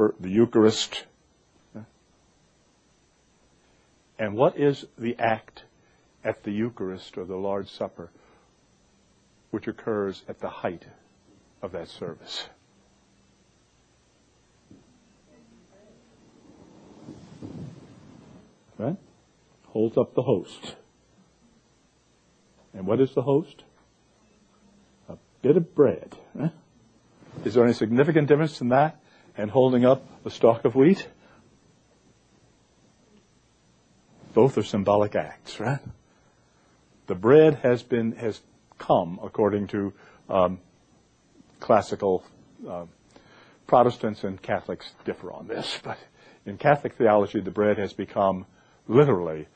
Supper, the Eucharist. And what is the act at the Eucharist or the Lord's Supper which occurs at the height of that service? Right? Holds up the host. And what is the host? A bit of bread. Right? Is there any significant difference in that and holding up a stalk of wheat? Both are symbolic acts, right? The bread has come, according to classical Protestants and Catholics differ on this, but in Catholic theology, the bread has become literally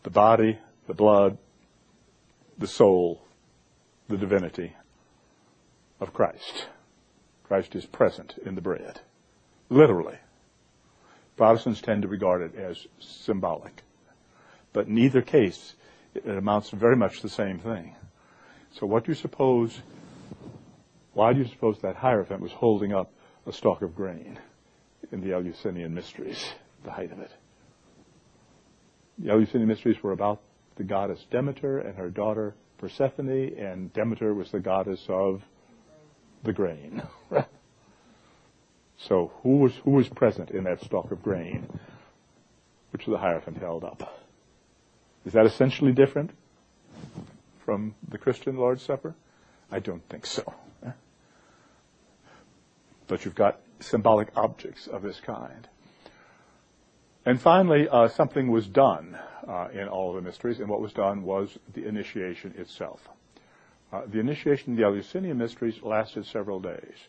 the body, the blood, the soul, the divinity of Christ. Christ is present in the bread, literally. Protestants tend to regard it as symbolic, but in either case, it amounts to very much the same thing. So why do you suppose that Hierophant was holding up a stalk of grain in the Eleusinian Mysteries, the height of it? The Eleusinian Mysteries were about the goddess Demeter and her daughter Persephone, and Demeter was the goddess of the grain. So who was present in that stalk of grain, which the Hierophant held up? Is that essentially different from the Christian Lord's Supper? I don't think so. But you've got symbolic objects of this kind. And finally, something was done in all of the mysteries, and what was done was the initiation itself. The initiation in the Eleusinian Mysteries lasted several days.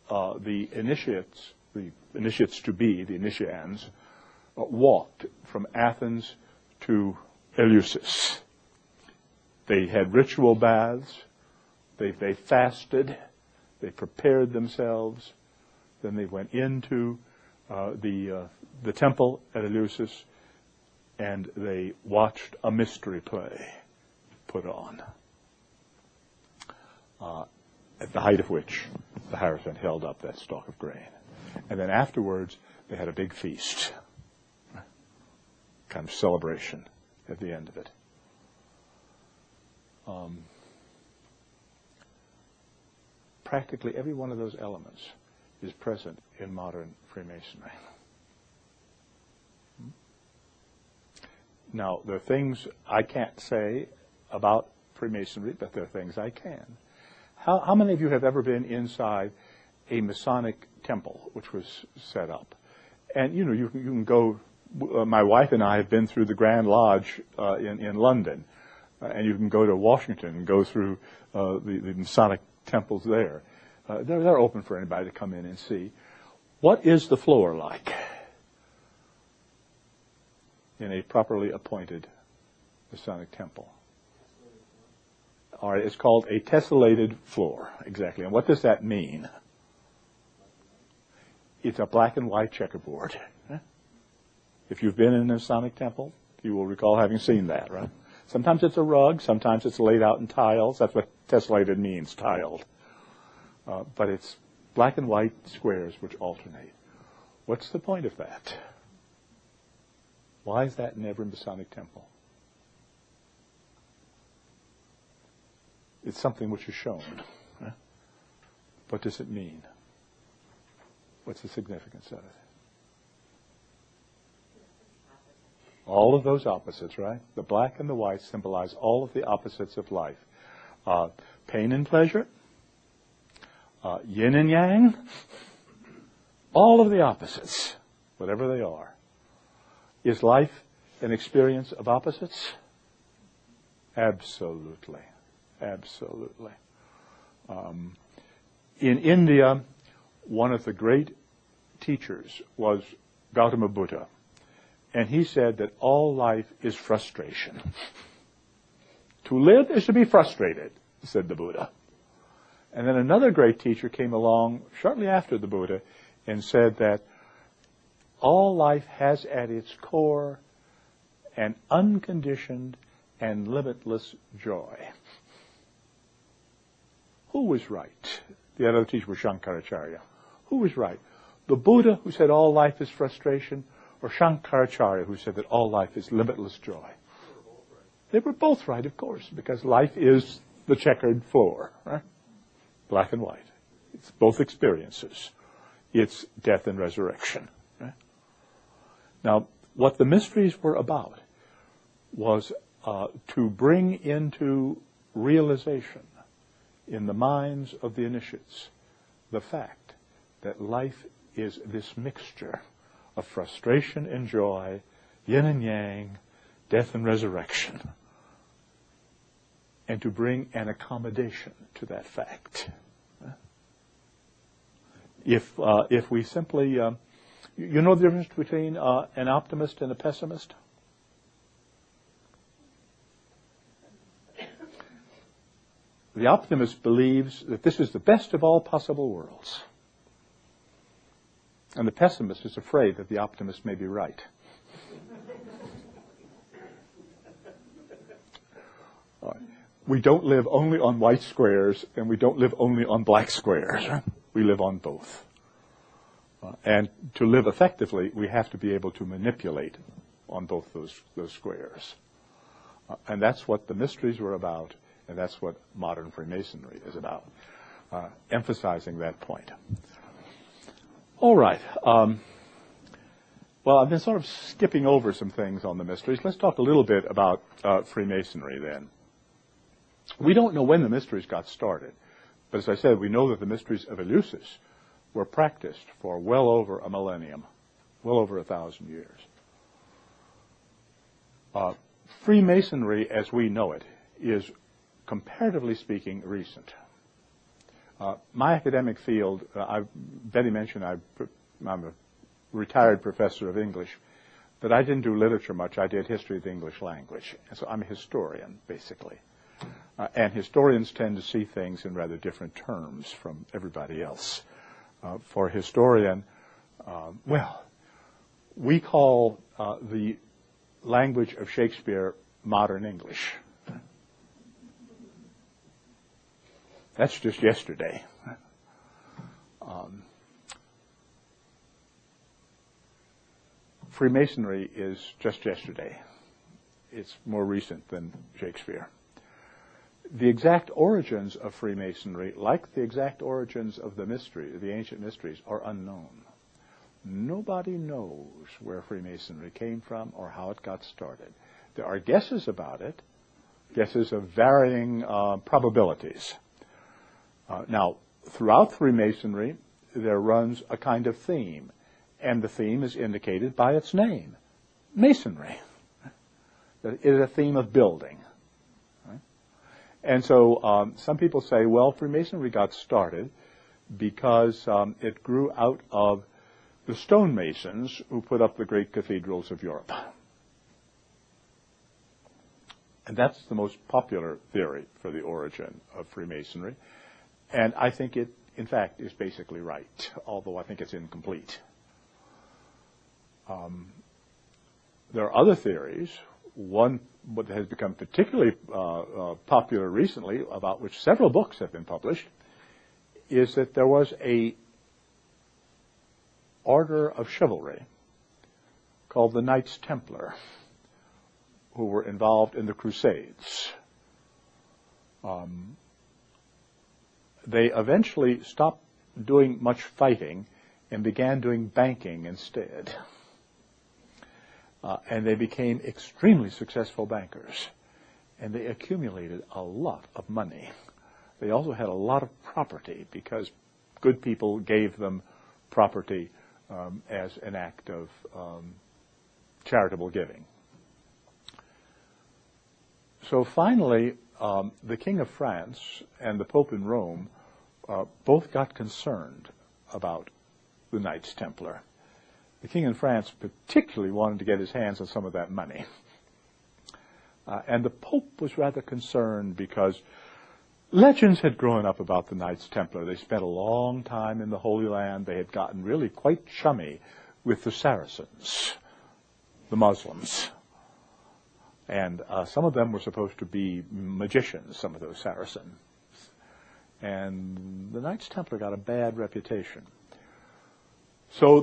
The initiates to be, the initians, walked from Athens to Eleusis. They had ritual baths. They fasted. They prepared themselves. Then they went into the temple at Eleusis, and they watched a mystery play put on, at the height of which the Hierophant held up that stalk of grain. And then afterwards, they had a big feast, kind of celebration at the end of it. Practically every one of those elements is present in modern Freemasonry. Now, there are things I can't say about Freemasonry, but there are things I can. How many of you have ever been inside a Masonic temple which was set up? And, you can go, my wife and I have been through the Grand Lodge in London, and you can go to Washington and go through the Masonic temples there. They're open for anybody to come in and see. What is the floor like in a properly appointed Masonic temple? All right, it's called a tessellated floor, exactly. And what does that mean? It's a black and white checkerboard. If you've been in a Masonic temple, you will recall having seen that, right? Sometimes it's a rug, sometimes it's laid out in tiles. That's what tessellated means, tiled. But it's black and white squares which alternate. What's the point of that? Why is that in every Masonic temple? It's something which is shown. What does it mean? What's the significance of it? All of those opposites, right? The black and the white symbolize all of the opposites of life. Pain and pleasure, yin and yang, all of the opposites, whatever they are. Is life an experience of opposites? Absolutely. Absolutely. In India, one of the great teachers was Gautama Buddha. And he said that all life is frustration. To live is to be frustrated, said the Buddha. And then another great teacher came along shortly after the Buddha and said that all life has at its core an unconditioned and limitless joy. Who was right? The other teacher was Shankaracharya. Who was right? the Buddha, who said all life is frustration, or Shankaracharya, who said that all life is limitless joy? They were both right, of course, because life is the checkered floor, right? Black and white. It's both experiences. It's death and resurrection. Right? Now, what the mysteries were about was to bring into realization in the minds of the initiates the fact that life is this mixture of frustration and joy, yin and yang, death and resurrection, and to bring an accommodation to that fact. If we simply, you know the difference between an optimist and a pessimist? The optimist believes that this is the best of all possible worlds. And the pessimist is afraid that the optimist may be right. We don't live only on white squares, and we don't live only on black squares. We live on both. And to live effectively, we have to be able to manipulate on both those squares. And that's what the mysteries were about, and that's what modern Freemasonry is about, emphasizing that point. All right. Well, I've been sort of skipping over some things on the mysteries. Let's talk a little bit about Freemasonry then. We don't know when the mysteries got started, but as I said, we know that the mysteries of Eleusis were practiced for well over a millennium, well over 1,000 years. Freemasonry, as we know it, is, comparatively speaking, recent. My academic field, Betty mentioned I'm a retired professor of English, but I didn't do literature much. I did history of the English language. And so I'm a historian, basically. And historians tend to see things in rather different terms from everybody else. For a historian, we call the language of Shakespeare modern English. That's just yesterday. Freemasonry is just yesterday. It's more recent than Shakespeare. The exact origins of Freemasonry, like the exact origins of the ancient mysteries, are unknown. Nobody knows where Freemasonry came from or how it got started. There are guesses about it, guesses of varying probabilities. Now, throughout Freemasonry, there runs a kind of theme, and the theme is indicated by its name, masonry. It is a theme of building. And so some people say, well, Freemasonry got started because it grew out of the stonemasons who put up the great cathedrals of Europe. And that's the most popular theory for the origin of Freemasonry. And I think it, in fact, is basically right, although I think it's incomplete. There are other theories. One that has become particularly popular recently, about which several books have been published, is that there was a order of chivalry called the Knights Templar who were involved in the Crusades. They eventually stopped doing much fighting and began doing banking instead. And they became extremely successful bankers. And they accumulated a lot of money. They also had a lot of property because good people gave them property as an act of charitable giving. So finally, the King of France and the Pope in Rome both got concerned about the Knights Templar. The King in France particularly wanted to get his hands on some of that money. And the Pope was rather concerned because legends had grown up about the Knights Templar. They spent a long time in the Holy Land. They had gotten really quite chummy with the Saracens, the Muslims. And some of them were supposed to be magicians, some of those Saracens. And the Knights Templar got a bad reputation. So